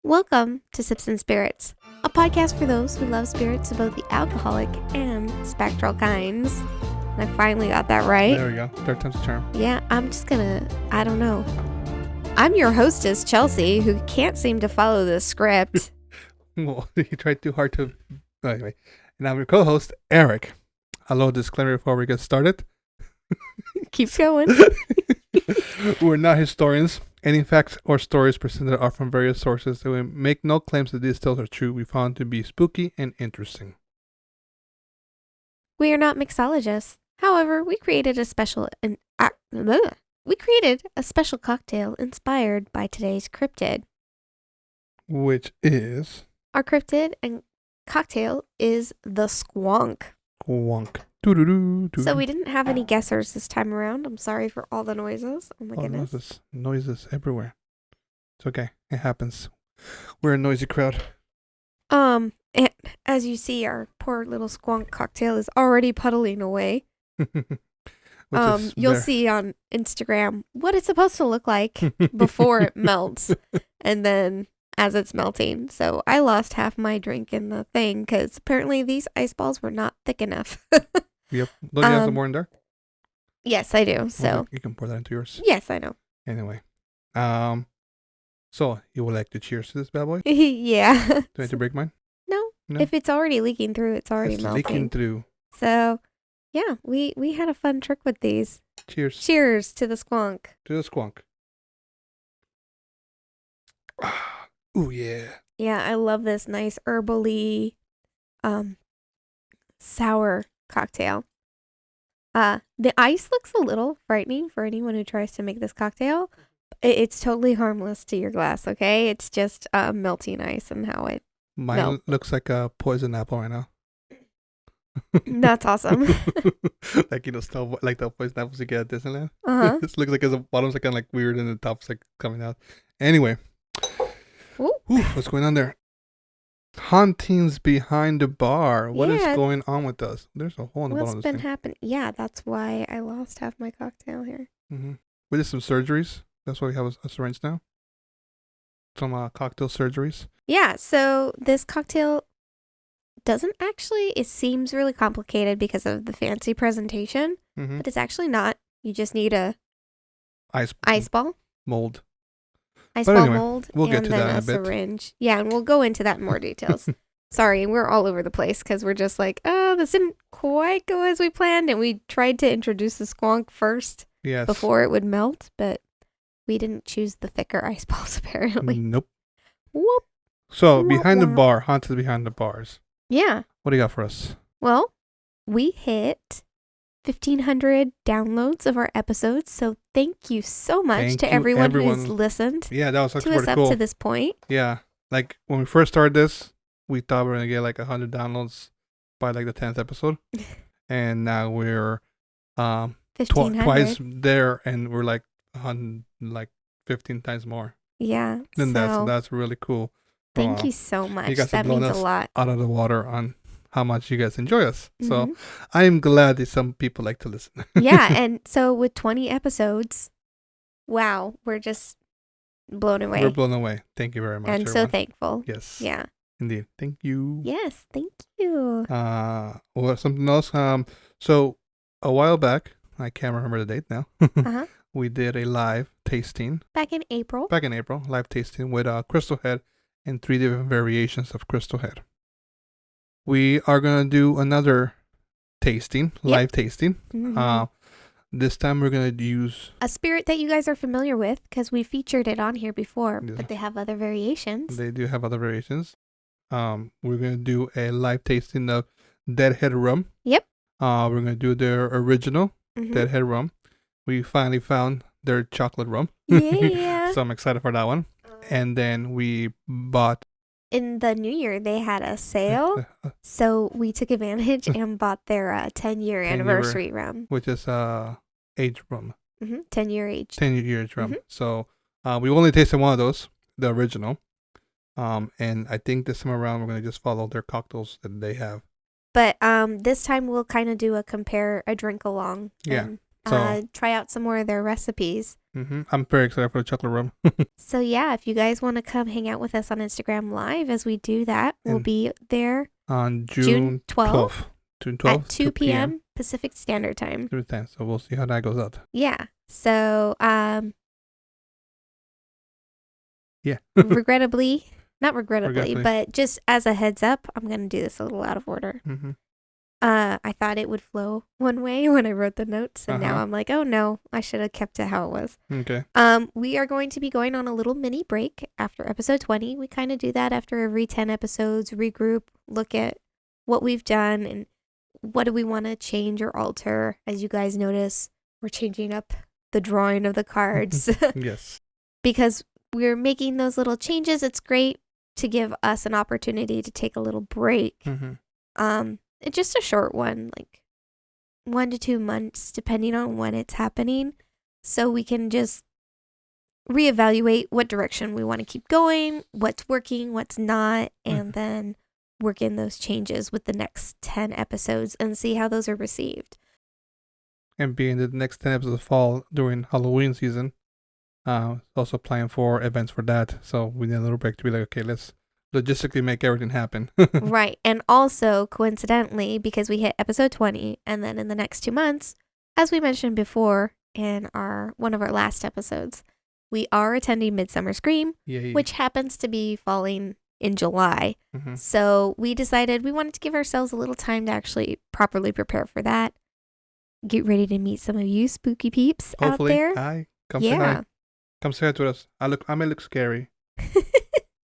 Welcome to Sips and Spirits, a podcast for those who love spirits of both the alcoholic and spectral kinds. And I finally got that right. There we go. Third time's a charm. Yeah, I don't know. I'm your hostess, Chelsea, who can't seem to follow the script. Well, you tried too hard to... Anyway. And I'm your co-host, Eric. A little disclaimer before we get started. Keep going. We're not historians. Any facts or stories presented are from various sources, and we make no claims that these tales are true. We found to be spooky and interesting. We are not mixologists. However, we created a special cocktail inspired by today's cryptid. Which is... Our cryptid and cocktail is the Squonk. Squonk. So we didn't have any guessers this time around. I'm sorry for all the noises. Oh my goodness. Noises everywhere. It's okay. It happens. We're a noisy crowd. And as you see, our poor little Squonk cocktail is already puddling away. You'll see on Instagram what it's supposed to look like before it melts, and then as it's melting. So I lost half my drink in the thing because apparently these ice balls were not thick enough. Yep. Don't you have some more in there? Yes, I do. So well, you can pour that into yours. Yes, I know. Anyway, so you would like to cheers to this bad boy? Yeah. Do I have to break mine? No. If it's already leaking through, it's already melting. Leaking through. So, yeah, we had a fun trick with these. Cheers. Cheers to the Squonk. To the Squonk. Ooh, yeah. Yeah, I love this nice herbally, sour cocktail. The ice looks a little frightening for anyone who tries to make this cocktail. It's totally harmless to your glass, okay? It's just melting ice and how it Mine looks like a poison apple right now. That's awesome. Like, stuff like the poison apples you get at Disneyland. Uh-huh. It looks like the bottom's like kind of like weird and the top's like coming out. Anyway. Ooh, what's going on there? Hauntings behind the bar. What is going on with us? There's a hole in the bottom of this thing. What's been happening? Yeah, that's why I lost half my cocktail here. Mm-hmm. We did some surgeries. That's why we have a syringe now. Some cocktail surgeries. Yeah, so this cocktail doesn't actually, it seems really complicated because of the fancy presentation, but it's actually not. You just need a ice ball. Mold. Mold, we'll and get to then that in a bit. Syringe. Yeah, and we'll go into that in more details. Sorry, we're all over the place because we're just like, oh, this didn't quite go as we planned, and we tried to introduce the Squonk first before it would melt, but we didn't choose the thicker ice balls, apparently. Nope. Whoop. So, behind the bar, haunted behind the bars. Yeah. What do you got for us? Well, we hit 1,500 downloads of our episodes, so thank you so much to everyone who's listened. Yeah, that was actually to us pretty cool. Up to this point. Yeah, like when we first started this, we thought we were gonna get like 100 downloads by like the 10th episode, and now we're 1,500. Twice there, and we're like 15 times more. Yeah, and that's really cool. Thank you so much. You guys that means a lot. Out of the water on how much you guys enjoy us. So I am glad that some people like to listen. Yeah, and so with 20 episodes, wow, we're just blown away. We're blown away. Thank you very much. And everyone. so thankful. Yes. Yeah. Indeed. Thank you. Yes, thank you. Or something else. So a while back, I can't remember the date now. We did a live tasting. Back in April, live tasting with Crystal Head and 3 different variations of Crystal Head. We are going to do another tasting, live tasting. This time we're going to use a spirit that you guys are familiar with because we featured it on here before, but they have other variations. They do have other variations. We're going to do a live tasting of Deadhead Rum. Yep. We're going to do their original Deadhead Rum. We finally found their chocolate rum. Yeah. So I'm excited for that one. And then we bought... In the new year, they had a sale, so we took advantage and bought their 10-year anniversary rum. Which is aged rum. 10-year aged. 10-year aged rum. So we only tasted one of those, the original. And I think this time around, we're going to just follow their cocktails that they have. But this time, we'll kind of do a drink along. Yeah. And, try out some more of their recipes. I'm very excited for the chocolate rum. So yeah, if you guys want to come hang out with us on Instagram Live as we do that, we'll be there on June 12th. June 12th at 2 p.m. Pacific Standard Time. So we'll see how that goes out. Yeah. So yeah. not regrettably, but just as a heads up, I'm gonna do this a little out of order. I thought it would flow one way when I wrote the notes, and now I'm like, oh no, I should have kept it how it was. Okay. We are going to be going on a little mini break after episode 20. We kind of do that after every 10 episodes, regroup, look at what we've done and what do we want to change or alter. As you guys notice, we're changing up the drawing of the cards. Yes. Because we're making those little changes. It's great to give us an opportunity to take a little break. It's just a short one, like 1 to 2 months, depending on when it's happening. So we can just reevaluate what direction we want to keep going, what's working, what's not, and then work in those changes with the next 10 episodes and see how those are received. And being the next 10 episodes fall during Halloween season, also applying for events for that. So we need a little break to be like, okay, let's logistically make everything happen. Right. And also, coincidentally, because we hit episode 20, and then in the next 2 months, as we mentioned before in one of our last episodes, we are attending Midsummer Scream, which happens to be falling in July. So we decided we wanted to give ourselves a little time to actually properly prepare for that. Get ready to meet some of you spooky peeps out there. Hi. Come say hi. Come say hi to us. I may look scary.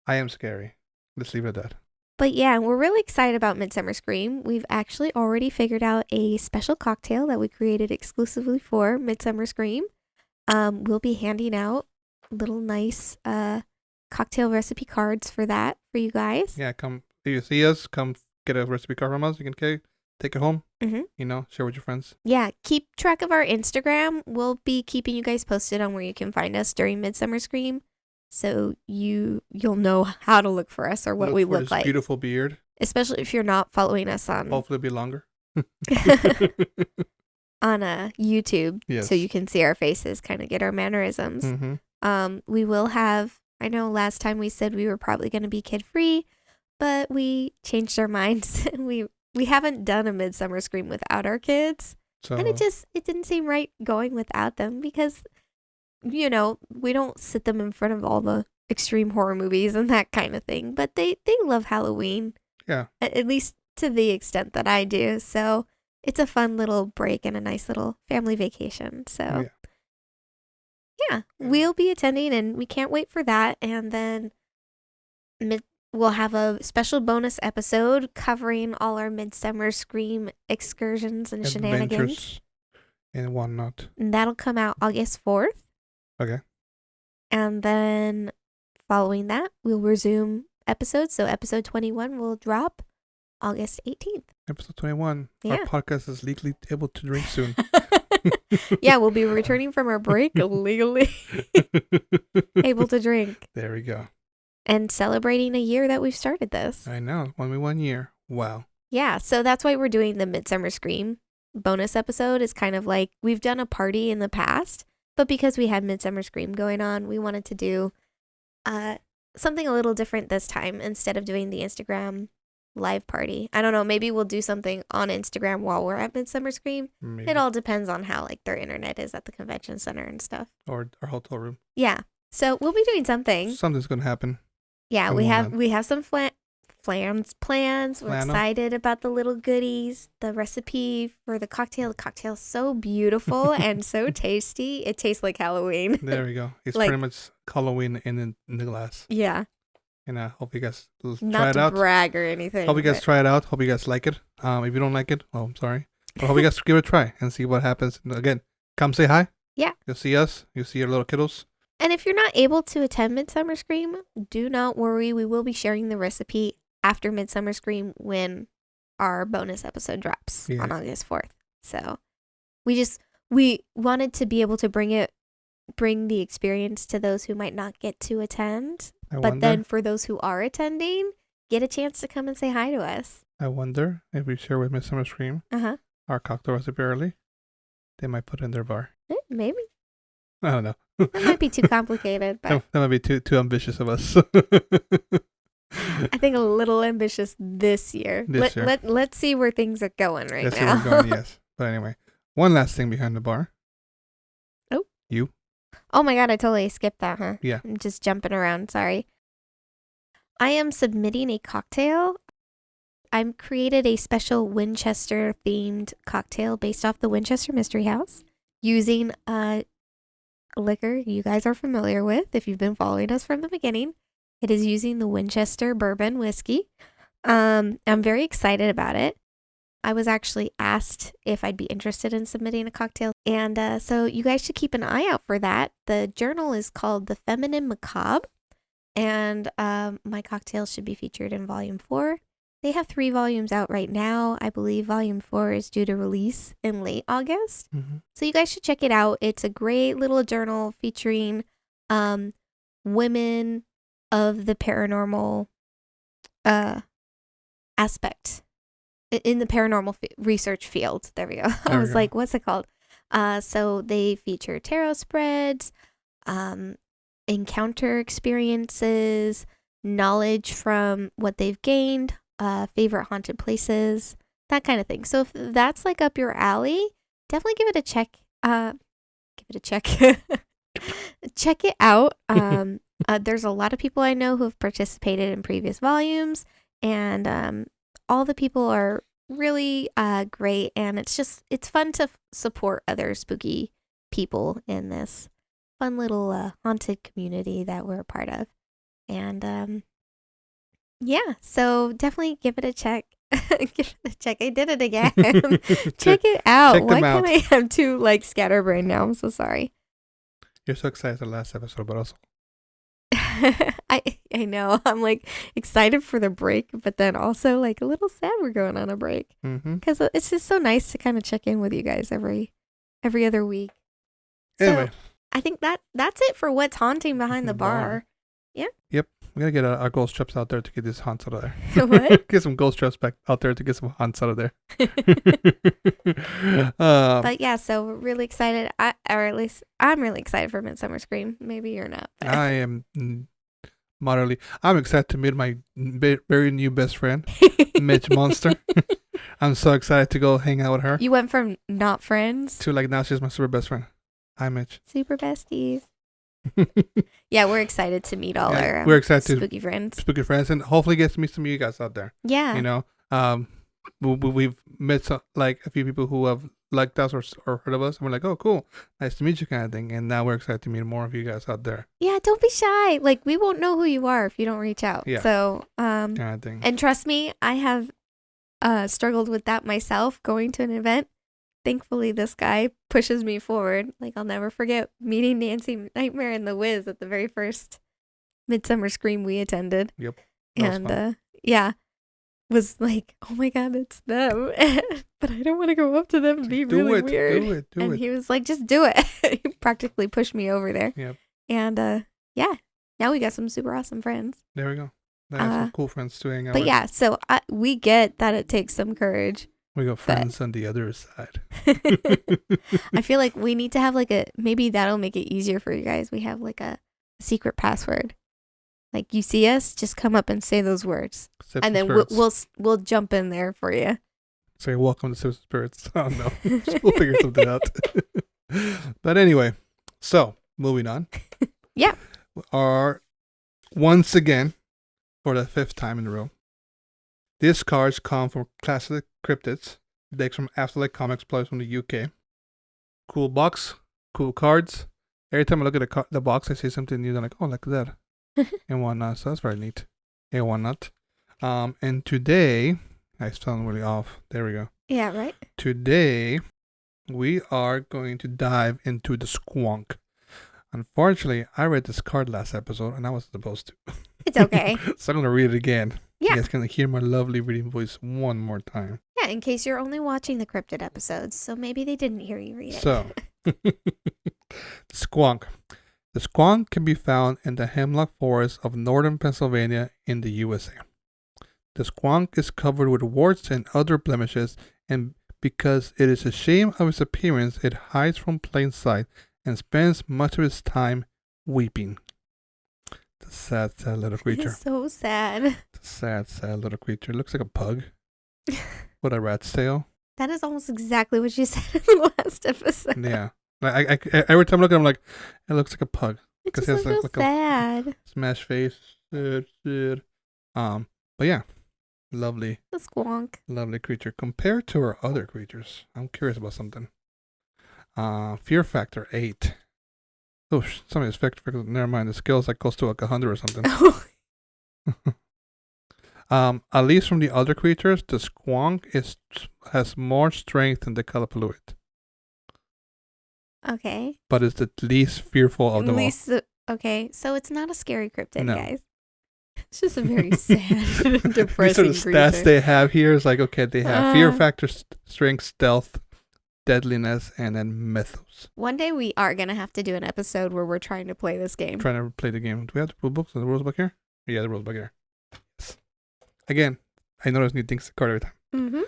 I am scary. Let's leave it at that. But yeah, we're really excited about Midsummer Scream. We've actually already figured out a special cocktail that we created exclusively for Midsummer Scream. We'll be handing out little nice cocktail recipe cards for that for you guys. Yeah, come. If you see us, come get a recipe card from us. You can take it home. Share with your friends. Yeah, keep track of our Instagram. We'll be keeping you guys posted on where you can find us during Midsummer Scream. So you'll know how to look for us or what we look like. Beautiful beard. Especially if you're not following us on. Hopefully it'll be longer. On YouTube, so you can see our faces, kind of get our mannerisms. We will have. I know last time we said we were probably going to be kid free, but we changed our minds. we haven't done a Midsummer Scream without our kids, and it didn't seem right going without them because. We don't sit them in front of all the extreme horror movies and that kind of thing, but they love Halloween. Yeah. At least to the extent that I do. So it's a fun little break and a nice little family vacation. So yeah, we'll be attending and we can't wait for that. And then we'll have a special bonus episode covering all our Midsummer Scream excursions and shenanigans. And whatnot. And that'll come out August 4th. Okay. And then following that, we'll resume episodes. So episode 21 will drop August 18th. Episode 21. Yeah. Our podcast is legally able to drink soon. Yeah, we'll be returning from our break legally able to drink. There we go. And celebrating a year that we've started this. I know. Only 1 year. Wow. Yeah, so that's why we're doing the Midsummer Scream bonus episode. Is kind of like we've done a party in the past. But because we had Midsummer Scream going on, we wanted to do something a little different this time instead of doing the Instagram live party. I don't know. Maybe we'll do something on Instagram while we're at Midsummer Scream. Maybe. It all depends on how their internet is at the convention center and stuff. Or our hotel room. Yeah. So we'll be doing something. Something's going to happen. Yeah, we have some plans. We're excited about the little goodies. The recipe for the cocktail. The cocktail's so beautiful and so tasty. It tastes like Halloween. There we go. It's pretty much Halloween in the glass. Yeah. And I hope you guys try it out. Not to brag or anything. Hope you guys try it out. Hope you guys like it. If you don't like it, well, I'm sorry. But hope you guys give it a try and see what happens. And again, come say hi. Yeah. You'll see us. You'll see your little kiddos. And if you're not able to attend Midsummer Scream, do not worry. We will be sharing the recipe after Midsummer Scream when our bonus episode drops on August 4th. So we wanted to be able to bring the experience to those who might not get to attend. Then for those who are attending, get a chance to come and say hi to us. I wonder if we share with Midsummer Scream our cocktail recipe early, they might put it in their bar. Maybe. I don't know. That might be too complicated, but that might be too ambitious of us. I think a little ambitious this year. Let's see where things are going now. Let's see where we're going, yes. But anyway, one last thing behind the bar. Oh. You. Oh my God, I totally skipped that, huh? Yeah. I'm just jumping around, sorry. I am submitting a cocktail. I've created a special Winchester-themed cocktail based off the Winchester Mystery House using a liquor you guys are familiar with if you've been following us from the beginning. It is using the Winchester Bourbon Whiskey. I'm very excited about it. I was actually asked if I'd be interested in submitting a cocktail, and so you guys should keep an eye out for that. The journal is called The Feminine Macabre, and my cocktail should be featured in Volume 4. They have 3 volumes out right now. I believe Volume 4 is due to release in late August. Mm-hmm. So you guys should check it out. It's a great little journal featuring women of the paranormal aspect in the paranormal research field. There we go. I was like, what's it called? So they feature tarot spreads, encounter experiences, knowledge from what they've gained, favorite haunted places, that kind of thing. So if that's like up your alley, definitely give it a check. Check it out. There's a lot of people I know who have participated in previous volumes, and all the people are really great, and it's fun to support other spooky people in this fun little haunted community that we're a part of. And yeah, so definitely give it a check. Give it a check. I did it again. Check it out. Check Why them out. can't I have too scatterbrained now? I'm so sorry. You're so excited for the last episode, but also I know. I'm like excited for the break, but then also like a little sad we're going on a break because it's just so nice to kind of check in with you guys every other week. Anyway, so I think that's it for what's haunting behind the bar. Yeah. Yep. We gotta get our ghost traps out there to get these haunts out of there. What? Get some ghost traps back out there to get some haunts out of there. But yeah, so we're really excited. Or at least I'm really excited for Midsummer Scream. Maybe you're not. But. I am moderately. I'm excited to meet my very new best friend, Mitch Monster. I'm so excited to go hang out with her. You went from not friends to like now she's my super best friend. Hi, Mitch. Super besties. Yeah, we're excited to meet all our we're excited spooky friends. Spooky friends, and hopefully get to meet some of you guys out there. Yeah. You know, we've met like a few people who have liked us or heard of us, and we're like, oh, cool, nice to meet you, kind of thing. And now we're excited to meet more of you guys out there. Yeah, don't be shy. Like, we won't know who you are if you don't reach out. Yeah. So, kind of thing. And trust me, I have struggled with that myself, going to an event. Thankfully, this guy pushes me forward. Like, I'll never forget meeting Nancy Nightmare and the Wiz at the very first Midsummer Scream we attended. Yep. And yeah, was like, oh my God, it's them. But I don't want to go up to them and be really weird. Do it. He was like, just do it. He practically pushed me over there. Yep. And yeah, now we got some super awesome friends. There we go. That's some cool friends to hang out with. But yeah, so we get that it takes some courage. We got friends on the other side. I feel like we need to have like maybe that'll make it easier for you guys. We have like a secret password. Like, you see us, just come up and say those words, and then we'll jump in there for you. Say welcome to Sips Spirits. I don't know. We'll figure something out. But anyway, so moving on. Yeah. Once again, for the 5th time in a row, these cards come from Classic Cryptids, decks from Afterlife Comics Plus from the UK. Cool box, cool cards. Every time I look at the box, I see something new. I'm like, oh, look at that. And whatnot. So that's very neat. And whatnot. And today, I sound really off. There we go. Yeah, right? Today, we are going to dive into the Squonk. Unfortunately, I read this card last episode, and I wasn't supposed to. It's okay. So I'm going to read it again. Yeah. You guys can hear my lovely reading voice one more time. Yeah, in case you're only watching the Cryptid episodes, so maybe they didn't hear you read it. So, Squonk. The Squonk can be found in the hemlock forest of northern Pennsylvania in the USA. The Squonk is covered with warts and other blemishes, and because it is ashamed of its appearance, it hides from plain sight and spends much of his time weeping. The sad, sad little creature. It's so sad. The sad, sad little creature. It looks like a pug with a rat's tail. That is almost exactly what you said in the last episode. Yeah. I every time I look at him, like, it looks like a pug. It just looks so sad. A smashed face. Sad. But yeah. Lovely. The Squonk. Lovely creature. Compared to our other creatures, I'm curious about something. Fear factor 8. Oh, some of these factor, never mind. The skill's like close to like 100 or something. At least from the other creatures, the Squonk has more strength than the Calipoluit. Okay. But it's the least fearful of them all. Okay, so it's not a scary cryptid, guys. It's just a very sad and depressing These are the stats they have here. Is like, okay, they have fear factor, strength, stealth, deadliness, and then mythos. One day we are going to have to do an episode where we're trying to play this game. Trying to play the game. Do we have the rule books? The rules book here? Yeah, the rules book here. Yes. Again, I notice new things to card every time. Mm-hmm.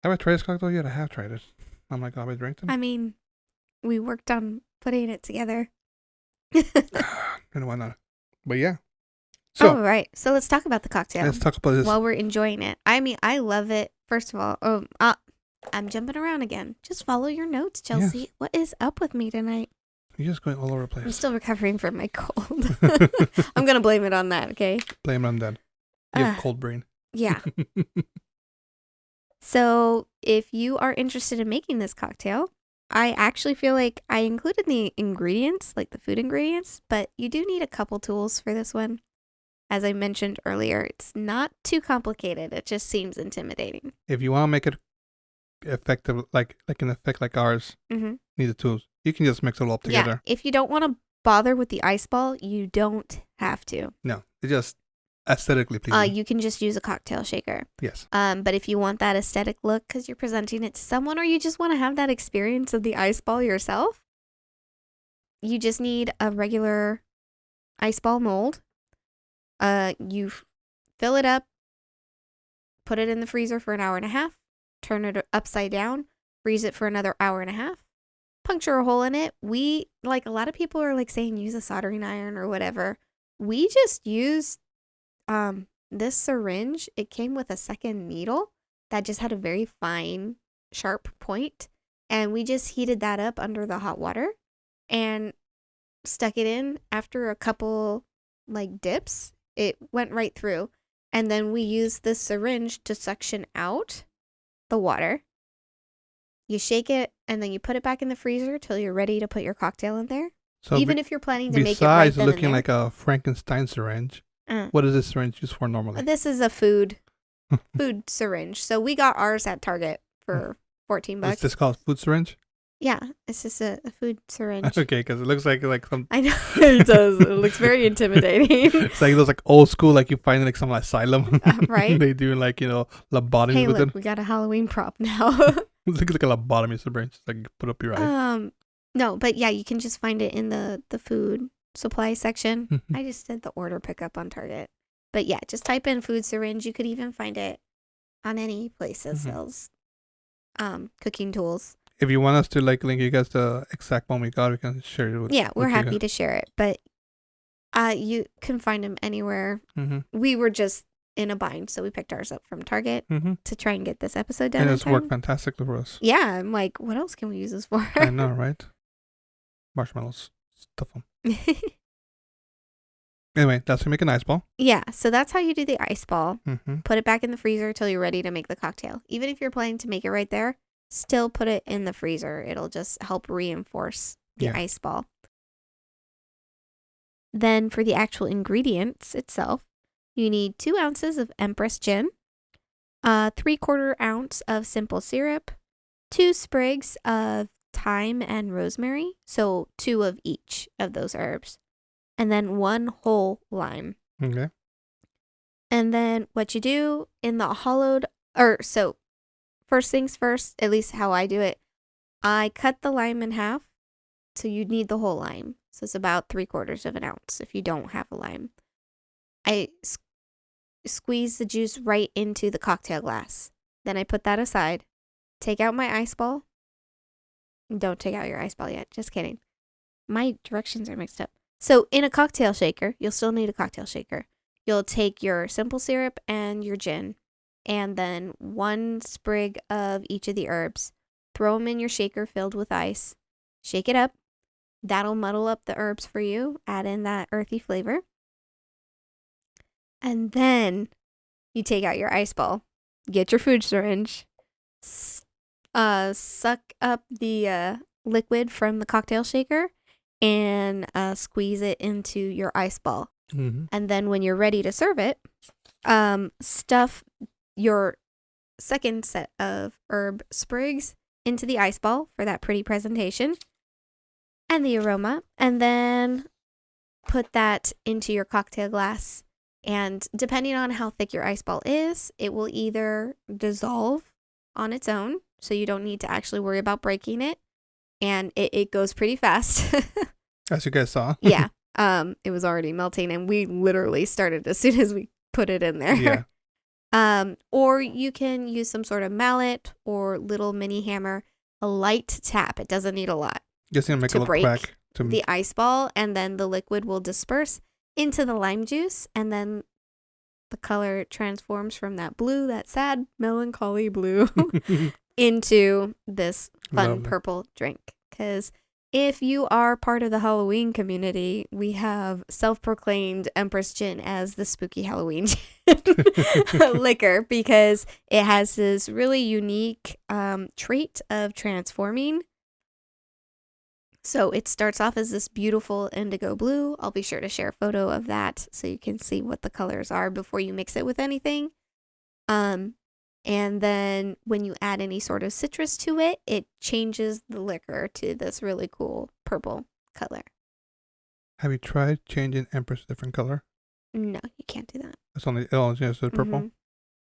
Have I tried this cocktail yet? I have tried it. Oh my god, I drank them. I mean, we worked on putting it together. And why not? But yeah. So, right. So let's talk about the cocktail. Let's talk about this. While we're enjoying it. I mean, I love it. First of all, I'm jumping around again. Just follow your notes, Chelsea. Yes. What is up with me tonight? You're just going all over the place. I'm still recovering from my cold. I'm going to blame it on that, okay? Blame it on that. You have cold brain. Yeah. So if you are interested in making this cocktail, I actually feel like I included the ingredients, like the food ingredients, but you do need a couple tools for this one. As I mentioned earlier, it's not too complicated. It just seems intimidating. If you want to make it effective, like an effect like ours, need the tools. You can just mix it all up together. Yeah, if you don't want to bother with the ice ball, you don't have to. No, it's just aesthetically pleasing. You can just use a cocktail shaker. Yes. But if you want that aesthetic look because you're presenting it to someone, or you just want to have that experience of the ice ball yourself, you just need a regular ice ball mold. You fill it up, put it in the freezer for an hour and a half, turn it upside down, freeze it for another hour and a half, puncture a hole in it. We, like, a lot of people are like saying use a soldering iron or whatever. We just used this syringe. It came with a second needle that just had a very fine, sharp point, and we just heated that up under the hot water and stuck it in. After a couple like dips, it went right through, and then we used this syringe to suction out the water. You shake it, and then you put it back in the freezer till you're ready to put your cocktail in there. So even if you're planning to make it right then and there. Besides looking like a Frankenstein syringe, what is this syringe used for normally? This is a food syringe. So we got ours at Target for $14. Is this called food syringe? Yeah, it's just a food syringe. Okay, because it looks like some. I know it does. It looks very intimidating. It's like those like old school, like you find in like some asylum, right? They do like lobotomy. Hey, with look, it. We got a Halloween prop now. It looks like a lobotomy syringe. Like you put up your eye. No, but yeah, you can just find it in the food supply section. I just did the order pickup on Target, but yeah, just type in food syringe. You could even find it on any place that sells cooking tools. If you want us to like link you guys the exact one we got, we can share it with. Yeah, we're happy to share it, but you can find them anywhere. We were just in a bind, so we picked ours up from Target to try and get this episode done. And it's worked fantastically for us. Yeah, I'm like, what else can we use this for? I know, right? Marshmallows, stuff them. Anyway, that's how you make an ice ball. Yeah, so that's how you do the ice ball. Put it back in the freezer till you're ready to make the cocktail. Even if you're planning to make it right there, still put it in the freezer. It'll just help reinforce the ice ball. Then for the actual ingredients itself, you need 2 ounces of Empress gin, 3/4 ounce of simple syrup, 2 sprigs of thyme and rosemary, so 2 of each of those herbs, and then 1 whole lime. Okay. And then what you do in the so first things first, at least how I do it, I cut the lime in half, so you'd need the whole lime. So it's about 3/4 of an ounce if you don't have a lime. I squeeze the juice right into the cocktail glass. Then I put that aside, take out my ice ball. Don't take out your ice ball yet, just kidding. My directions are mixed up. So in a cocktail shaker, you'll still need a cocktail shaker. You'll take your simple syrup and your gin, and then 1 sprig of each of the herbs. Throw them in your shaker filled with ice. Shake it up. That'll muddle up the herbs for you. Add in that earthy flavor. And then you take out your ice ball. Get your food syringe. Suck up the liquid from the cocktail shaker and squeeze it into your ice ball. Mm-hmm. And then when you're ready to serve it, stuff your second set of herb sprigs into the ice ball for that pretty presentation and the aroma, and then put that into your cocktail glass. And depending on how thick your ice ball is, it will either dissolve on its own, so you don't need to actually worry about breaking it, and it goes pretty fast. As you guys saw. Yeah. It was already melting, and we literally started as soon as we put it in there. Yeah. Or you can use some sort of mallet or little mini hammer, a light tap. It doesn't need a lot. Just gonna make to a little break crack to the ice ball, and then the liquid will disperse into the lime juice, and then the color transforms from that blue, that sad, melancholy blue, into this fun Lovely. purple drink. Because if you are part of the Halloween community, we have self-proclaimed Empress Gin as the spooky Halloween liquor, because it has this really unique trait of transforming. So it starts off as this beautiful indigo blue. I'll be sure to share a photo of that so you can see what the colors are before you mix it with anything. And then when you add any sort of citrus to it, it changes the liquor to this really cool purple color. Have you tried changing Empress a different color? No, you can't do that. It's only just purple. Mm-hmm.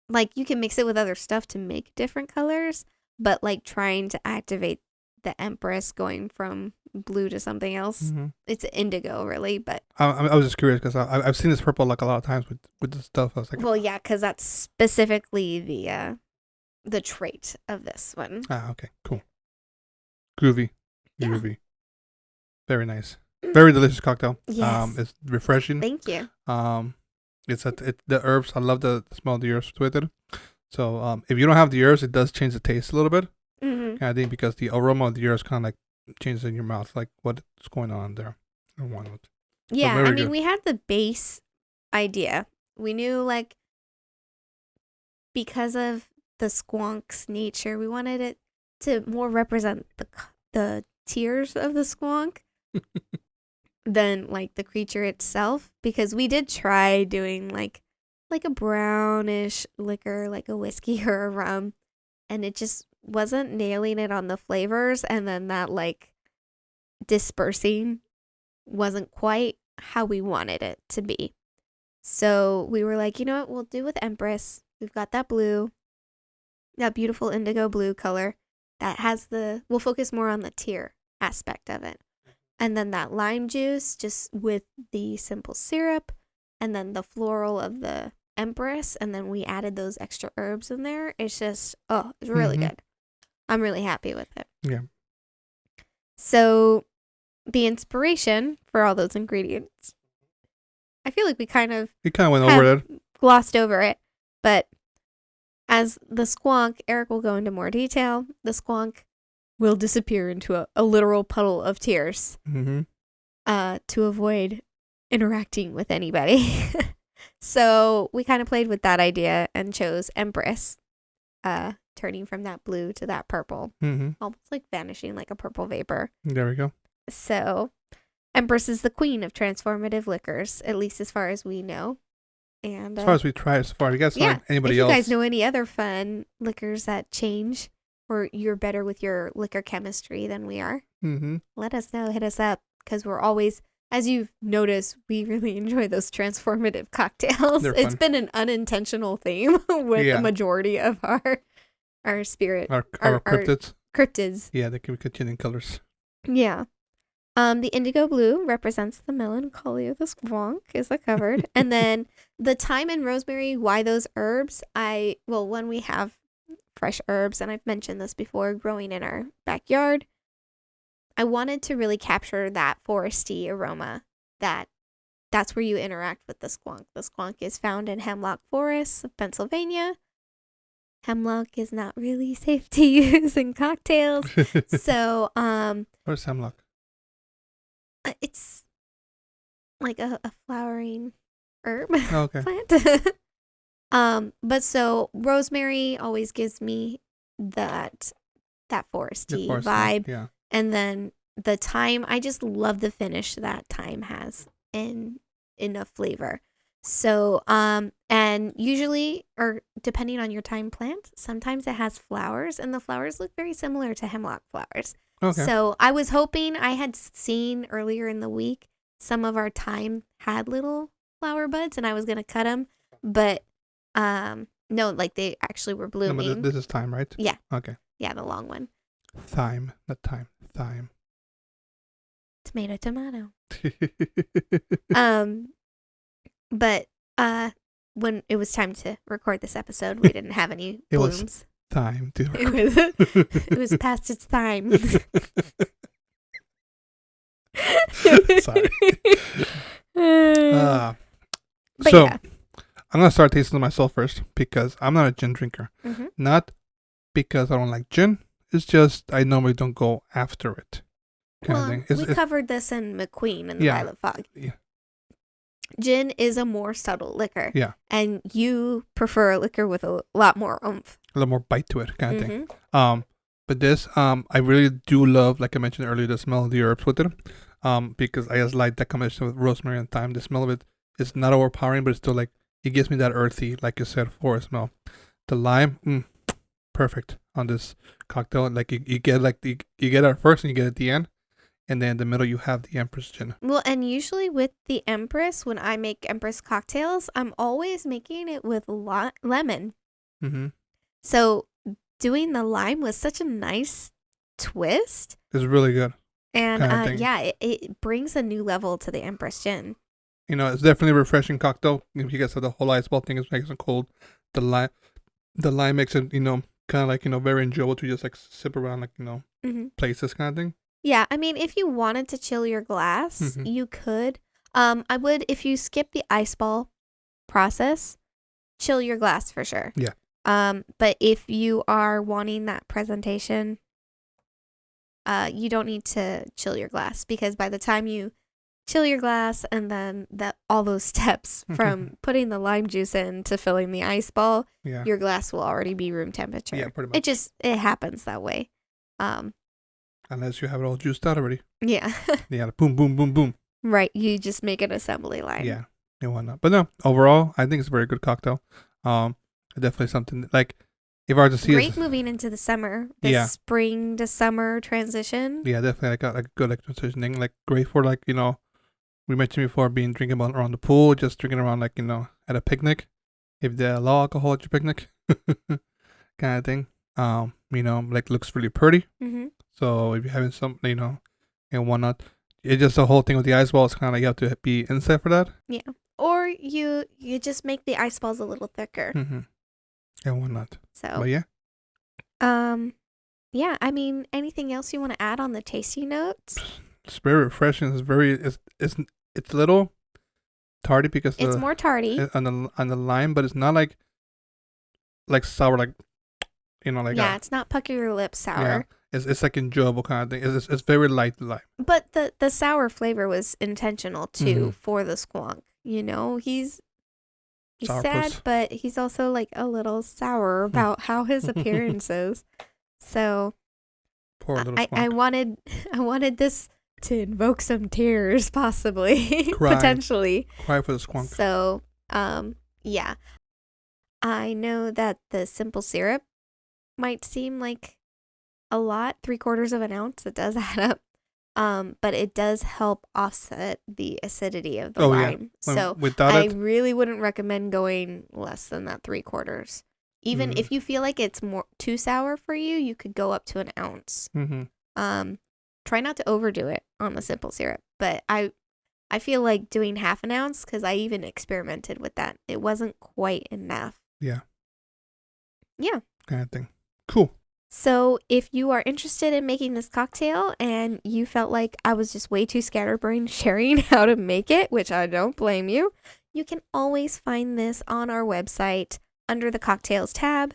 Like, you can mix it with other stuff to make different colors, but like trying to activate the Empress going from blue to something else, it's indigo really. But I was just curious because I've seen this purple like a lot of times with the stuff. I was like, well, yeah, because that's specifically the trait of this one. Okay, cool, groovy, Yeah. very nice, very delicious cocktail. Yes. It's refreshing. Thank you. It's the herbs. I love the smell of the herbs with it. So if you don't have the herbs, it does change the taste a little bit. Mm-hmm. I think because the aroma of the herbs kind of like changes in your mouth, like what's going on there. Yeah, very I mean, good. we had the base idea. We knew, like, because of the squonk's nature, we wanted it to more represent the tears of the squonk than like the creature itself, because we did try doing like a brownish liquor, like a whiskey or a rum, and it just wasn't nailing it on the flavors, and then that like dispersing wasn't quite how we wanted it to be. So we were like, you know what, we'll do with Empress. We've got that blue, that beautiful indigo blue color that has we'll focus more on the tear aspect of it. And then that lime juice just with the simple syrup, and then the floral of the Empress, and then we added those extra herbs in there. It's just, it's really good. I'm really happy with it. Yeah. So the inspiration for all those ingredients, I feel like we kind of went over it. Glossed over it. But as the squonk, Eric will go into more detail. The squonk will disappear into a literal puddle of tears to avoid interacting with anybody. So we kind of played with that idea and chose Empress, turning from that blue to that purple, almost like vanishing like a purple vapor. There we go. So Empress is the queen of transformative liquors, at least as far as we know. And as far as we tried, as far as you guys know anybody else. If you guys know any other fun liquors that change, or you're better with your liquor chemistry than we are, let us know. Hit us up, because we're always, as you've noticed, we really enjoy those transformative cocktails. It's been an unintentional theme with the majority of our spirit, our cryptids. Cryptids. Yeah, they can be changing colors. Yeah. The indigo blue represents the melancholy of the squonk, is covered. And then the thyme and rosemary, why those herbs? When we have fresh herbs, and I've mentioned this before, growing in our backyard, I wanted to really capture that foresty aroma. That's where you interact with the squonk. The squonk is found in hemlock forests of Pennsylvania. Hemlock is not really safe to use in cocktails. So, where's hemlock? It's like a flowering herb plant. But so rosemary always gives me that foresty vibe. Yeah. And then the thyme, I just love the finish that thyme has in a flavor. So, and usually, or depending on your thyme plant, sometimes it has flowers, and the flowers look very similar to hemlock flowers. Okay. So I was hoping, I had seen earlier in the week, some of our thyme had little flower buds, and I was going to cut them, but no, like they actually were blooming. No, but this is thyme, right? Yeah. Okay. Yeah, the long one. Thyme, not thyme. Thyme. Tomato. But when it was time to record this episode, we didn't have any blooms. It was time to it was past its time. Sorry. But so yeah. I'm gonna start tasting myself first because I'm not a gin drinker. Mm-hmm. Not because I don't like gin. It's just I normally don't go after it. We covered this in McQueen in the Violet Fog. Yeah. Gin is a more subtle liquor. Yeah. And you prefer a liquor with a lot more oomph. A little more bite to it, kind of thing. But this, I really do love, like I mentioned earlier, the smell of the herbs with it. Because I just like that combination with rosemary and thyme. The smell of it is not overpowering, but it's still like, it gives me that earthy, like you said, forest smell. The lime, perfect on this cocktail. Like you get you get it at first and you get it at the end. And then in the middle, you have the Empress gin. Well, and usually with the Empress, when I make Empress cocktails, I'm always making it with lemon. Mm-hmm. So doing the lime was such a nice twist. It's really good. And it brings a new level to the Empress gin. You know, it's definitely a refreshing cocktail. Because of the whole ice ball thing is making it cold. The lime makes it, kind of like, very enjoyable to just like sip around, like, places kind of thing. Yeah, I mean, if you wanted to chill your glass, you could. I would, if you skip the ice ball process, chill your glass for sure. Yeah. But if you are wanting that presentation, you don't need to chill your glass, because by the time you chill your glass and then all those steps from putting the lime juice in to filling the ice ball, your glass will already be room temperature. Yeah, pretty much. It happens that way. Unless you have it all juiced out already. Yeah. Yeah, boom, boom, boom, boom. Right. You just make an assembly line. Yeah. And whatnot. But no, overall, I think it's a very good cocktail. Definitely something like, if I were to see great moving into the summer. Spring to summer transition. Yeah, definitely like a good transitioning. Like great for like, we mentioned before drinking around the pool, just drinking around like, at a picnic. If they allow alcohol at your picnic. Kind of thing. Like looks really pretty. Mm-hmm. So if you're having some, and whatnot, it's just the whole thing with the ice ball. It's kind of like you have to be inside for that. Yeah. Or you just make the ice balls a little thicker. Mm-hmm. And whatnot. So. But yeah. Yeah. I mean, anything else you want to add on the tasty notes? It's very refreshing. It's a little tardy because it's more tardy on the lime, but it's not like sour, like. It's not pucker your lips sour. Yeah, it's like enjoyable kind of thing. It's very light lime. But the sour flavor was intentional too for the squonk. He's sour sad, puss. But he's also like a little sour about how his appearance is. So poor little squonk. I wanted this to invoke some tears, possibly. Cry. Potentially. Cry for the squonk. So yeah. I know that the simple syrup might seem like a lot, 3/4 of an ounce. It does add up. But it does help offset the acidity of the lime. Yeah. So I really wouldn't recommend going less than that 3/4. Even if you feel like it's too sour for you, you could go up to an ounce. Mm-hmm. Try not to overdo it on the simple syrup. But I feel like doing half an ounce, because I even experimented with that. It wasn't quite enough. Yeah. Yeah. Kind of thing. Cool. So if you are interested in making this cocktail and you felt like I was just way too scatterbrained sharing how to make it, which I don't blame you, you can always find this on our website under the cocktails tab.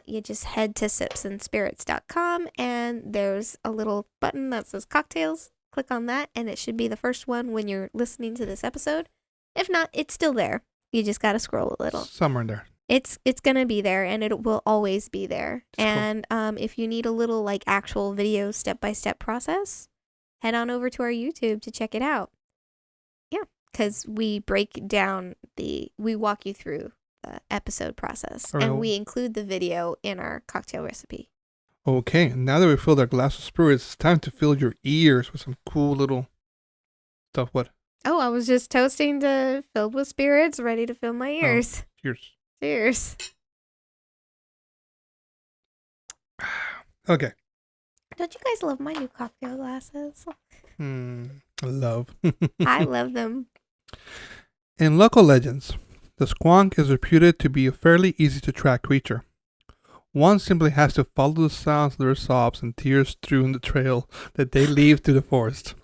You just head to sipsandspirits.com and there's a little button that says cocktails. Click on that and it should be the first one when you're listening to this episode. If not, it's still there. You just got to scroll a little. Somewhere in there. It's going to be there and it will always be there. And if you need a little like actual video step-by-step process, head on over to our YouTube to check it out. Yeah, because we we walk you through the episode process and we include the video in our cocktail recipe. Okay, now that we filled our glass of spirits, it's time to fill your ears with some cool little stuff. What? Oh, I was just toasting to filled with spirits, ready to fill my ears. Cheers. Cheers. Okay. Don't you guys love my new cocktail glasses? Love. I love them. In local legends, the squonk is reputed to be a fairly easy to track creature. One simply has to follow the sounds of their sobs and tears through the trail that they leave to the forest.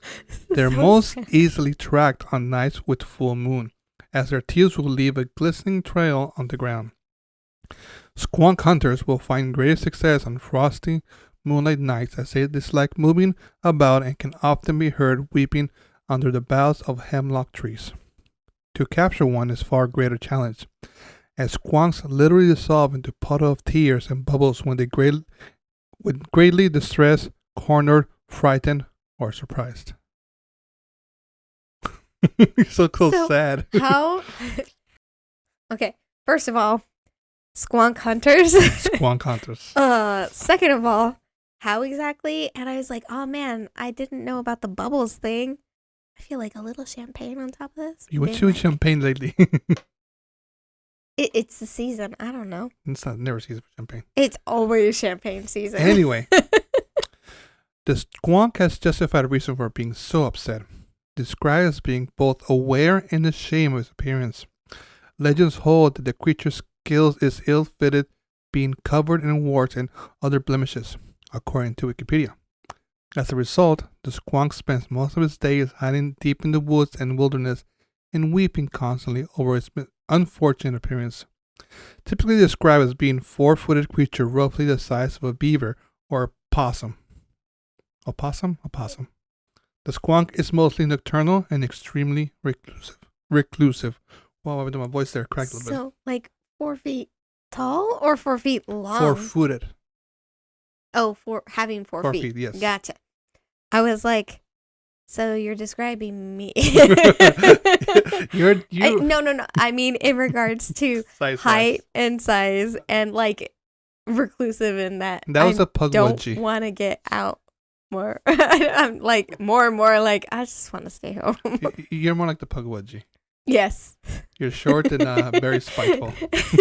They're most easily tracked on nights with full moon, as their tears will leave a glistening trail on the ground. Squonk hunters will find greater success on frosty moonlight nights as they dislike moving about and can often be heard weeping under the boughs of hemlock trees. To capture one is far greater challenge, as squonks literally dissolve into puddle of tears and bubbles when they greatly distressed, cornered, frightened, or surprised. You're so sad. How? Okay, first of all, squonk hunters. Squonk hunters. Second of all, how exactly? And I was like, oh man, I didn't know about the bubbles thing. I feel like a little champagne on top of this. You went to champagne lately. It's the season. I don't know. It's not never season for champagne. It's always champagne season. Anyway, the squonk has justified reason for being so upset. Described as being both aware and ashamed of his appearance. Legends hold that the creature's skills is ill-fitted, being covered in warts and other blemishes, according to Wikipedia. As a result, the squonk spends most of its days hiding deep in the woods and wilderness and weeping constantly over its unfortunate appearance. Typically described as being a 4-footed creature roughly the size of a beaver or a possum. A possum? The squonk is mostly nocturnal and extremely reclusive. Wow, I've done my voice there cracked a little bit. So, like 4 feet tall or 4 feet long? 4-footed. Oh, having 4 feet. 4 feet, yes. Gotcha. I was like, so you're describing me. No. I mean, in regards to height and size and like reclusive in that. That was a pug wedgie. Don't want to get out more. I'm like more and more like, I just want to stay home. You're more like the pug wedgie. Yes. You're short and very spiteful.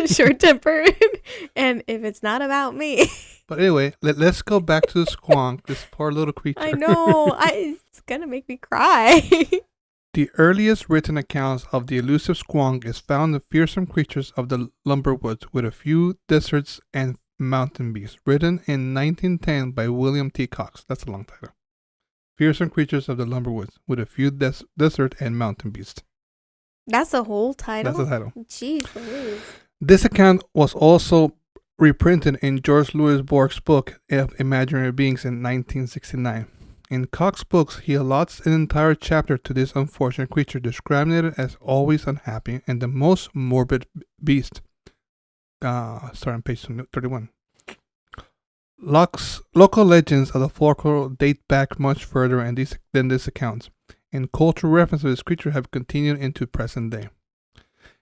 Short-tempered. And if it's not about me. But anyway, let's go back to the squonk, this poor little creature. I know. It's going to make me cry. The earliest written accounts of the elusive squonk is found in Fearsome Creatures of the Lumberwoods with a Few Deserts and Mountain Beasts, written in 1910 by William T. Cox. That's a long title. Fearsome Creatures of the Lumberwoods with a Few Desert and Mountain Beasts. That's the whole title? That's the title. Jeez Louise. This account was also reprinted in George Louis Borg's book of Imaginary Beings in 1969. In Cox's books, he allots an entire chapter to this unfortunate creature, describing it as always unhappy and the most morbid beast. Starting on page 31. Local legends of the folklore date back much further than this account, and cultural references of this creature have continued into present day.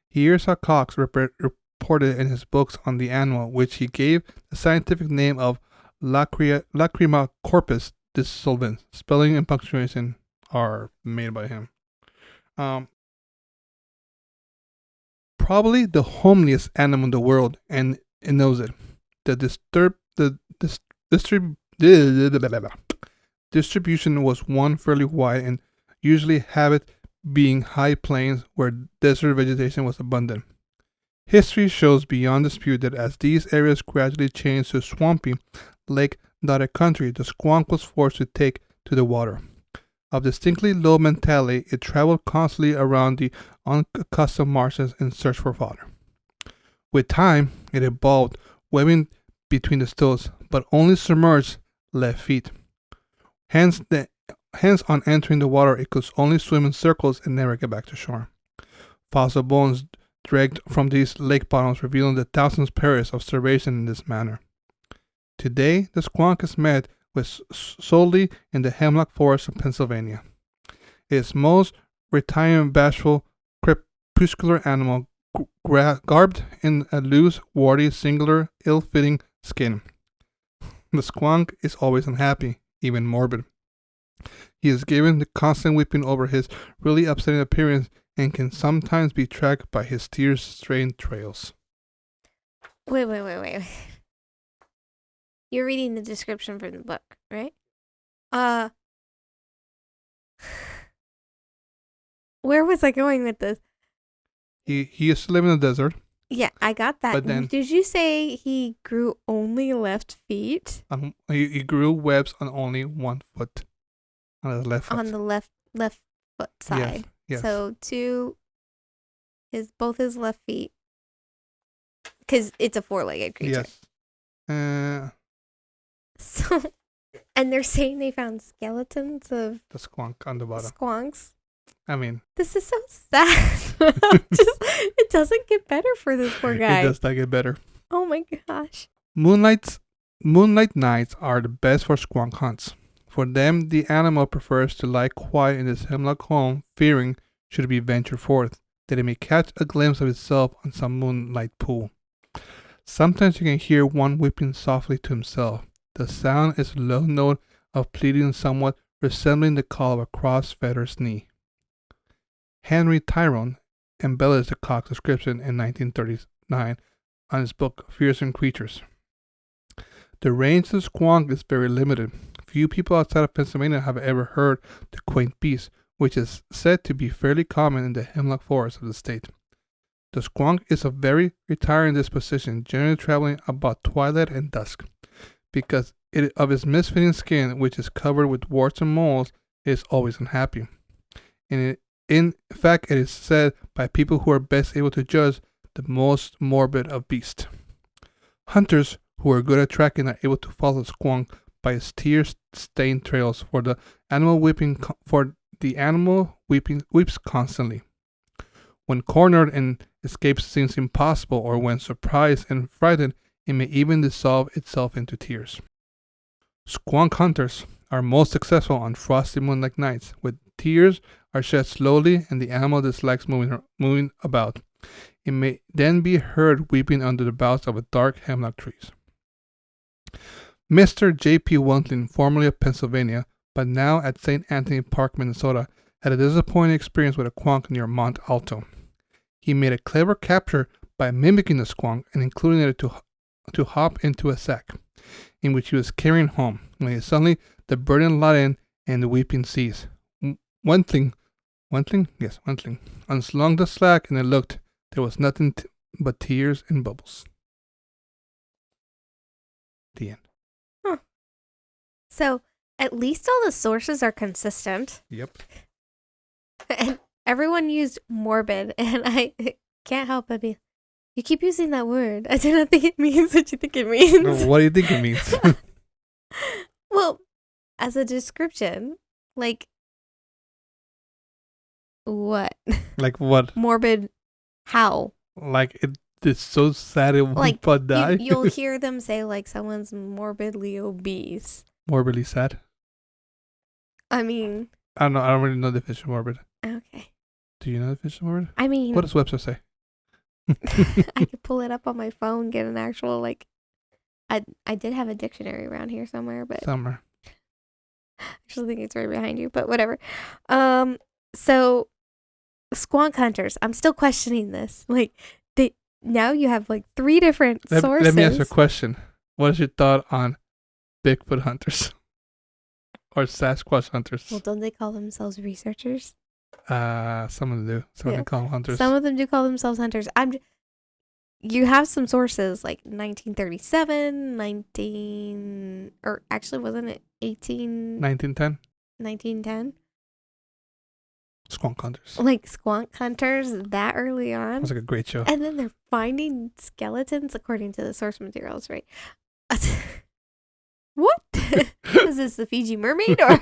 Here's how Cox reported in his books on the animal, which he gave the scientific name of Lacrima corpus dissolvens. Spelling and punctuation are made by him. Probably the homeliest animal in the world, and it knows it. The distribution was one fairly wide and usually habit being high plains where desert vegetation was abundant. History shows beyond dispute that as these areas gradually changed to swampy, lake-dotted country, the squonk was forced to take to the water. Of distinctly low mentality, it traveled constantly around the unaccustomed marshes in search for fodder. With time, it evolved, webbing between the stilts, but only submerged left feet. Hence, on entering the water, it could only swim in circles and never get back to shore. Fossil bones dragged from these lake bottoms revealing the thousands periods of starvation in this manner. Today, the squonk is met with solely in the hemlock forest of Pennsylvania. Its most retiring and bashful crepuscular animal garbed in a loose, warty, singular, ill-fitting skin. The squonk is always unhappy, even morbid. He is given the constant weeping over his really upsetting appearance and can sometimes be tracked by his tear-stained trails. Wait. You're reading the description from the book, right? Where was I going with this? He used to live in the desert. Yeah, I got that. But then, did you say he grew only left feet? He grew webs on only 1 foot. On his left foot. On the left foot side. Yes. So both his left feet. Because it's a 4-legged creature. Yes. So, and they're saying they found skeletons of the squonk on the bottom. Squonks. I mean, this is so sad. It doesn't get better for this poor guy. It does not get better. Oh my gosh. Moonlight nights are the best for squonk hunts. For them, the animal prefers to lie quiet in his hemlock home, fearing, should it be ventured forth, that it may catch a glimpse of itself on some moonlight pool. Sometimes you can hear one weeping softly to himself. The sound is a low note of pleading somewhat resembling the call of a cross-fetter's knee. Henry Tyrone embellished the cock's description in 1939 on his book Fearsome Creatures. The range of the squonk is very limited. Few people outside of Pennsylvania have ever heard the quaint beast, which is said to be fairly common in the hemlock forest of the state. The squonk is of very retiring disposition, generally traveling about twilight and dusk. Because of its misfitting skin, which is covered with warts and moles, it is always unhappy. In fact, it is said by people who are best able to judge the most morbid of beasts. Hunters who are good at tracking are able to follow the squonk by its tear-stained trails, for the animal weeps constantly. When cornered and escape seems impossible, or when surprised and frightened, it may even dissolve itself into tears. Squonk hunters are most successful on frosty moonlight nights, when tears are shed slowly and the animal dislikes moving about. It may then be heard weeping under the boughs of dark hemlock trees. Mr. J.P. Wentling, formerly of Pennsylvania, but now at St. Anthony Park, Minnesota, had a disappointing experience with a squonk near Mont Alto. He made a clever capture by mimicking the squonk and including it to hop into a sack, in which he was carrying home, when suddenly the burden let in and the weeping ceased. Wentling unslung the slack, and it looked. There was nothing but tears and bubbles. The end. Huh. So, at least all the sources are consistent. Yep. And everyone used morbid, and I can't help but be... You keep using that word. I do not think it means what you think it means. What do you think it means? Well, as a description, like... What? Like what? Morbid how? Like it's so sad it won't like, die. You'll hear them say like someone's morbidly obese. Morbidly sad? I mean... I don't know. I don't really know the definition of morbid. Okay. Do you know the definition of morbid? I mean... What does Webster say? I could pull it up on my phone, get an actual, like... I did have a dictionary around here somewhere, but... Somewhere. I actually think it's right behind you, but whatever. So... Squonk hunters. I'm still questioning this. Like, now you have like 3 different sources. Let me ask you a question. What is your thought on Bigfoot hunters? Or Sasquatch hunters? Well, don't they call themselves researchers? Some of them do. Some of them call them hunters. Some of them do call themselves hunters. you have some sources like 1937, or actually wasn't it 1910. 1910? Squonk Hunters. Like Squonk Hunters that early on. That was like a great show. And then they're finding skeletons according to the source materials, right? What? Is this the Fiji mermaid or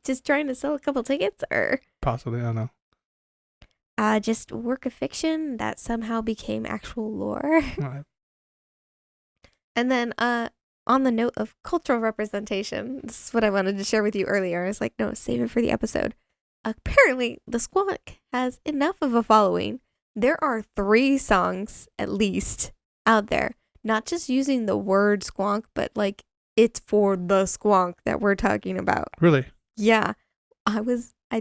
just trying to sell a couple tickets or possibly, I don't know. Just work of fiction that somehow became actual lore. Right. And then on the note of cultural representation, this is what I wanted to share with you earlier. I was like, no, save it for the episode. Apparently, the Squonk has enough of a following. There are 3 songs, at least, out there. Not just using the word squonk, but like it's for the squonk that we're talking about. Really? Yeah. I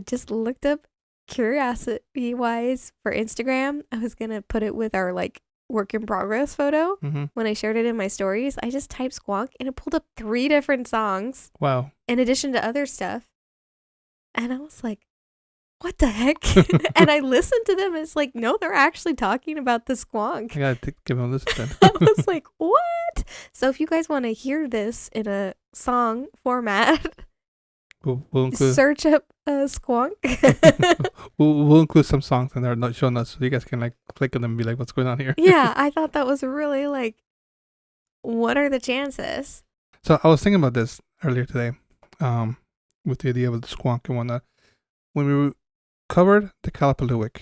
just looked up curiosity-wise for Instagram. I was going to put it with our like work in progress photo when I shared it in my stories. I just typed squonk and it pulled up 3 different songs. Wow. In addition to other stuff. And I was like, what the heck? And I listened to them and it's like, no, they're actually talking about the squonk. I gotta give them a listen then. I was like, what? So if you guys want to hear this in a song format, we'll include, search up squonk. we'll include some songs in there, not show notes, so you guys can like click on them and be like, what's going on here? Yeah, I thought that was really like, what are the chances? So I was thinking about this earlier today, with the idea of the squonk and whatnot. When we covered the Kalapalooic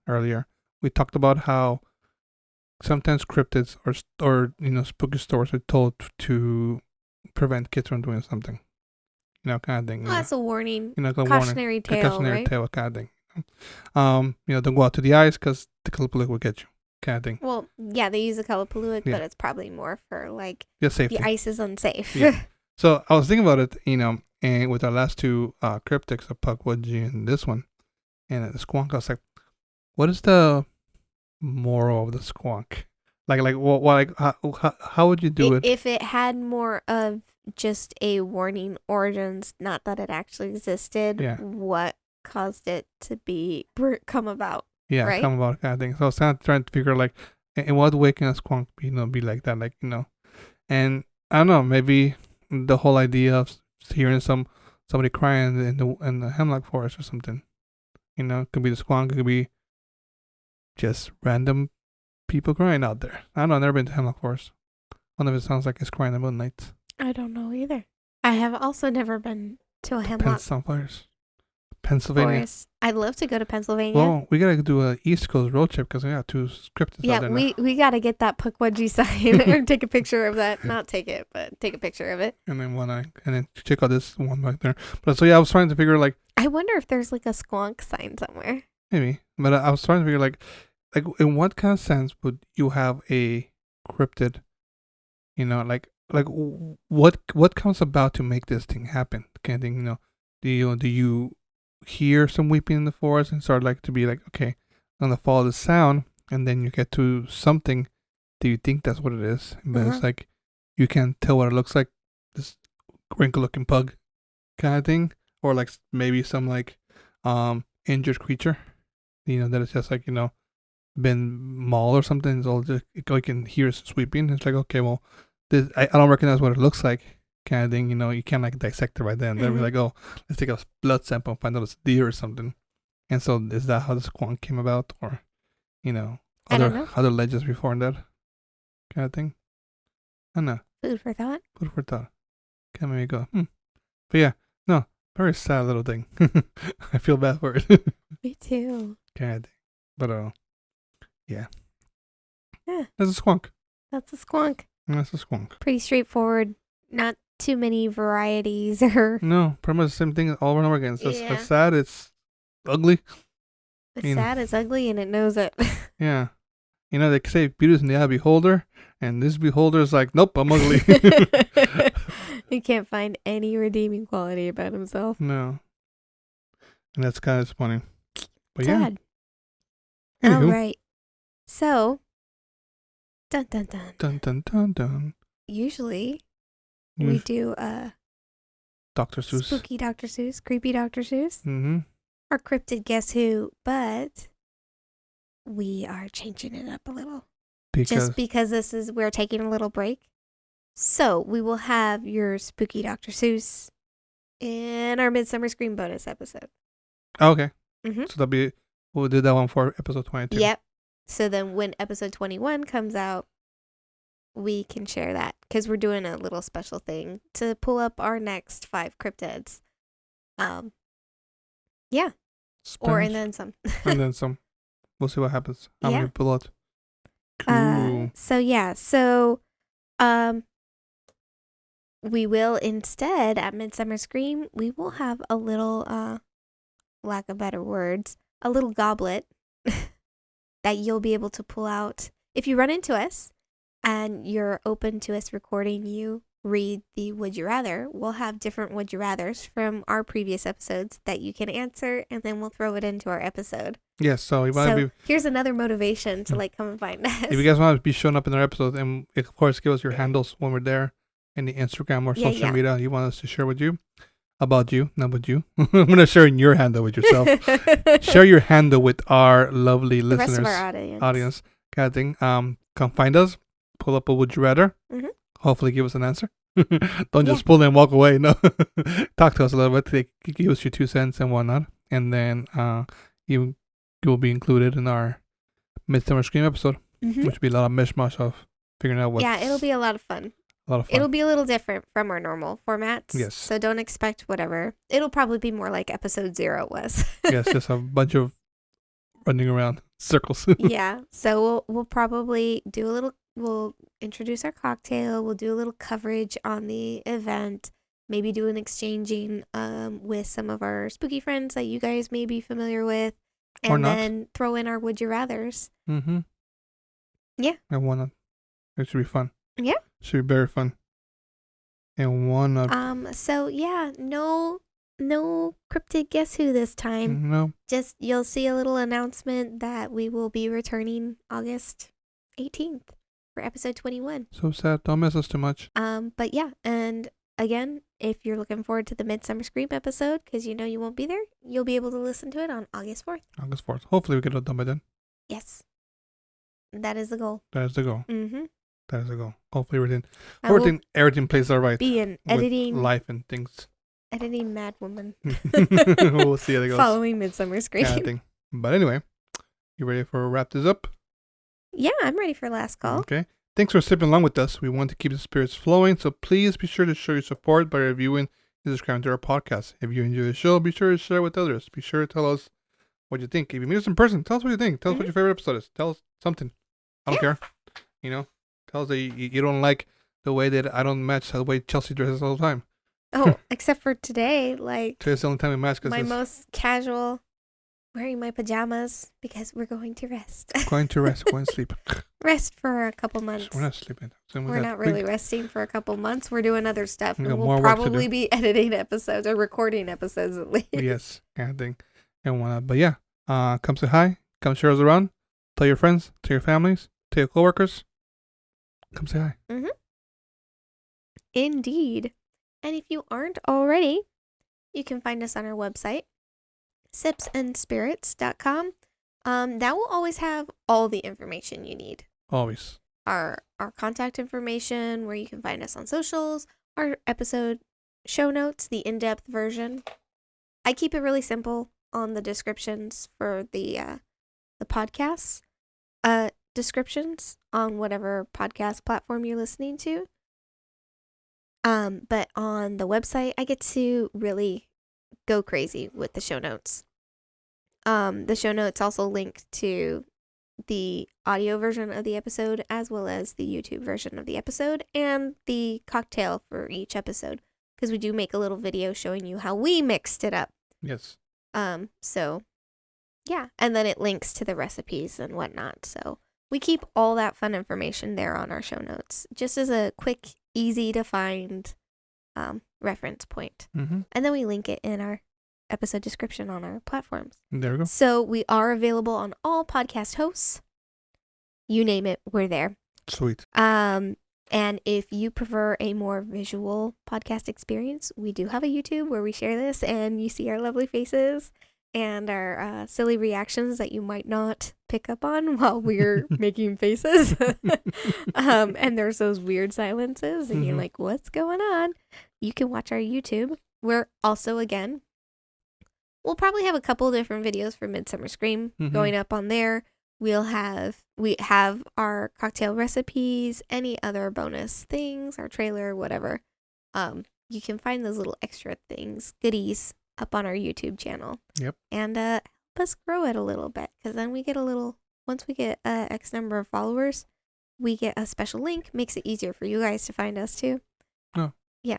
earlier, we talked about how sometimes cryptids or spooky stories are told to prevent kids from doing something, kind of thing. Oh, that's a warning. Cautionary tale, cautionary right? tale kind of thing. Don't go out to the ice because the Kalapalooic will get you, kind of thing. Well, yeah, they use a Kalapalooic, but it's probably more for like safety. The ice is unsafe. Yeah. So I was thinking about it, and with our last 2 cryptids, the Pukwudgie and this one, and the squonk, I was like, what is the moral of the squonk? How would you do it? If it had more of just a warning origins, not that it actually existed, what caused it to come about? Yeah, right? Come about kind of thing. So I was kind of trying to figure like, in what way can a squonk be like that? Like, and I don't know, maybe the whole idea of hearing somebody crying in the hemlock forest or something. It could be the squonk, it could be just random people crying out there. I don't know, I've never been to hemlock forest. I wonder if it sounds like it's crying in the night. I don't know either. I have also never been to a hemlock Pennsylvania. forest. I'd love to go to Pennsylvania. Well, we gotta do a East Coast road trip because we got 2 cryptids out there now. we gotta get that Pukwudgie sign or take a picture of that. Not take it, but take a picture of it. And then check out this one back there. But so I was trying to figure like, I wonder if there's like a squonk sign somewhere. Maybe, but I was trying to figure like in what kind of sense would you have a cryptid? What comes about to make this thing happen? Kind of thing. Do you hear some weeping in the forest and start like to be like, okay, I'm gonna follow the sound, and then you get to something. Do you think that's what it is? But it's like you can't tell what it looks like. This wrinkle-looking pug kind of thing, or like maybe some like injured creature. That it's just like been mauled or something. So just, you can hear sweeping. It's like, okay, well, this I don't recognize what it looks like, kind of thing. You can't like dissect it right then. They'll be like, oh, let's take a blood sample and find out it's deer or something. And so is that how the squonk came about, or other legends before that kind of thing? I don't know. Food for thought. Food for thought. Can maybe go. But yeah, no, very sad little thing. I feel bad for it. Me too. Kind of thing. But yeah. Yeah. That's a squonk. That's a squonk. That's a squonk. Pretty straightforward. Not too many varieties or. No, pretty much the same thing all over and over again. It's just it's sad. It's ugly. It's sad. It's ugly, and it knows it. Yeah. They say beauty is in the eye of the beholder, and this beholder is like, nope, I'm ugly. He can't find any redeeming quality about himself. No. And that's kind of funny. But sad. Yeah. All right. So, dun dun dun. Dun dun dun dun. Usually, we do Dr. Seuss. Spooky Dr. Seuss, creepy Dr. Seuss. Mm-hmm. Or cryptid Guess Who, but we are changing it up a little. Just because we're taking a little break. So we will have your spooky Dr. Seuss in our Midsummer Scream bonus episode. Okay. So we'll do that one for episode 22. Yep. So then when episode 21 comes out, we can share that because we're doing a little special thing to pull up our next 5 cryptids. Yeah. Spanish. And then some. And then some. We'll see what happens. How many pull out? So we will instead at Midsummer Scream, we will have a little, lack of better words, a little goblet that you'll be able to pull out if you run into us and you're open to us recording you read the Would You Rather. We'll have different Would You Rathers from our previous episodes that you can answer, and then we'll throw it into our episode. Yes, so here's another motivation to come and find us. If you guys want to be showing up in our episode, and of course give us your handles when we're there, any Instagram or social media you want us to share with you, about you, not with you. I'm going to share your handle with yourself. Share your handle with our lovely listeners. The rest of our audience kind of thing. Come find us, pull up a Would You Rather, hopefully give us an answer. Don't just pull and walk away. No, talk to us a little bit. Give us your 2 cents and whatnot, and then you will be included in our Midsummer Scream episode, which will be a lot of mishmash of figuring out what. Yeah, it'll be a lot of fun. It'll be a little different from our normal formats. Yes. So don't expect whatever. It'll probably be more like episode 0 was. Yes, just a bunch of running around circles. Yeah. So we'll probably do a little. We'll introduce our cocktail. We'll do a little coverage on the event. Maybe do an exchanging with some of our spooky friends that you guys may be familiar with. And then throw in our Would You Rathers. Yeah. And why not? It should be fun. Yeah. Should be very fun. And one up. So yeah, no cryptid Guess Who this time. No. Just you'll see a little announcement that we will be returning August 18th for episode 21. So sad. Don't miss us too much. But yeah, and again, if you're looking forward to the Midsummer Scream episode, because you know you won't be there, you'll be able to listen to it on August 4th. August 4th. Hopefully we get it done by then. Yes. That is the goal. That is the goal. Mm-hmm. That is the goal. Hopefully everything plays out right. Be an editing life and things. Editing mad woman. We'll see how it goes. Following Midsummer Scream. Kind of thing. But anyway, you ready for wrap this up? Yeah, I'm ready for last call. Okay. Thanks for sipping along with us. We want to keep the spirits flowing, so please be sure to show your support by reviewing and subscribing to our podcast. If you enjoy the show, be sure to share it with others. Be sure to tell us what you think. If you meet us in person, tell us what you think. Tell us what your favorite episode is. Tell us something. I don't care. Tell us that you don't like the way that I don't match the way Chelsea dresses all the time. Oh, except for today. Today's the only time we match. My most casual, wearing my pajamas because we're going to rest. Going to sleep. Rest for a couple months. We're not sleeping. We're not really resting for a couple months. We're doing other stuff. And we'll probably be editing episodes or recording episodes at least. Yes, kind of thing. And whatnot. But yeah, come say hi. Come share us around. Tell your friends. Tell your families. Tell your coworkers. Come say hi. Mm-hmm. Indeed. And if you aren't already, you can find us on our website, sipsandspirits.com. That will always have all the information you need. Always. Our contact information, where you can find us on socials, our episode show notes, the in-depth version. I keep it really simple on the descriptions for the podcasts. Descriptions on whatever podcast platform you're listening to. But on the website, I get to really go crazy with the show notes. The show notes also link to the audio version of the episode as well as the YouTube version of the episode and the cocktail for each episode, because we do make a little video showing you how we mixed it up. Yes. So yeah, and then it links to the recipes and whatnot. So we keep all that fun information there on our show notes, just as a quick, easy to find reference point. Mm-hmm. And then we link it in our episode description on our platforms. There we go. So we are available on all podcast hosts. You name it, we're there. Sweet. And if you prefer a more visual podcast experience, we do have a YouTube where we share this and you see our lovely faces and our silly reactions that you might not pick up on while we're making faces. And there's those weird silences, and you're like, what's going on? You can watch our YouTube. We're also, again, we'll probably have a couple different videos for Midsummer Scream going up on there. We have our cocktail recipes, any other bonus things, our trailer, whatever. You can find those little extra things, goodies, up on our YouTube channel. Yep. And help us grow it a little bit, because then we get once we get X number of followers, we get a special link. Makes it easier for you guys to find us too. Oh. Yeah.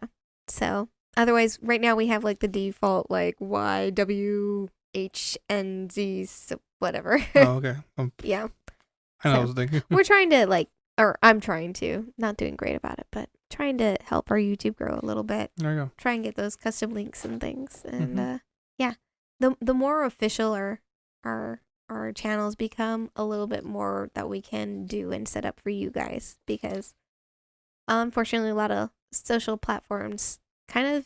So otherwise, right now we have like the default like YWHNZ, so whatever. Oh, okay. Yeah. I know what I was thinking. We're trying to I'm trying to, not doing great about it, but trying to help our YouTube grow a little bit. There you go. Try and get those custom links and things. And yeah, the more official our channels become, a little bit more that we can do and set up for you guys, because unfortunately a lot of social platforms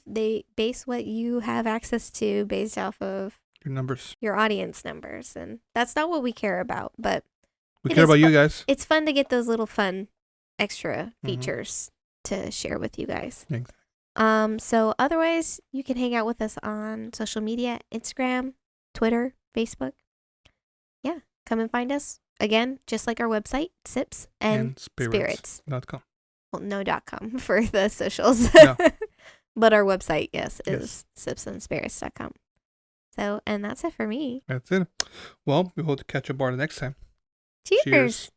they base what you have access to based off of your numbers, your audience numbers, and that's not what we care about. But we care about you guys. It's fun to get those little fun extra features to share with you guys. Exactly. So otherwise, you can hang out with us on social media, Instagram, Twitter, Facebook. Yeah, come and find us. Again, just like our website, Sips and Spirits.com. Well, no .com for the socials. No. But our website, yes, is sipsandspirits.com. So, and that's it for me. That's it. Well, we hope to catch up more next time. Cheers.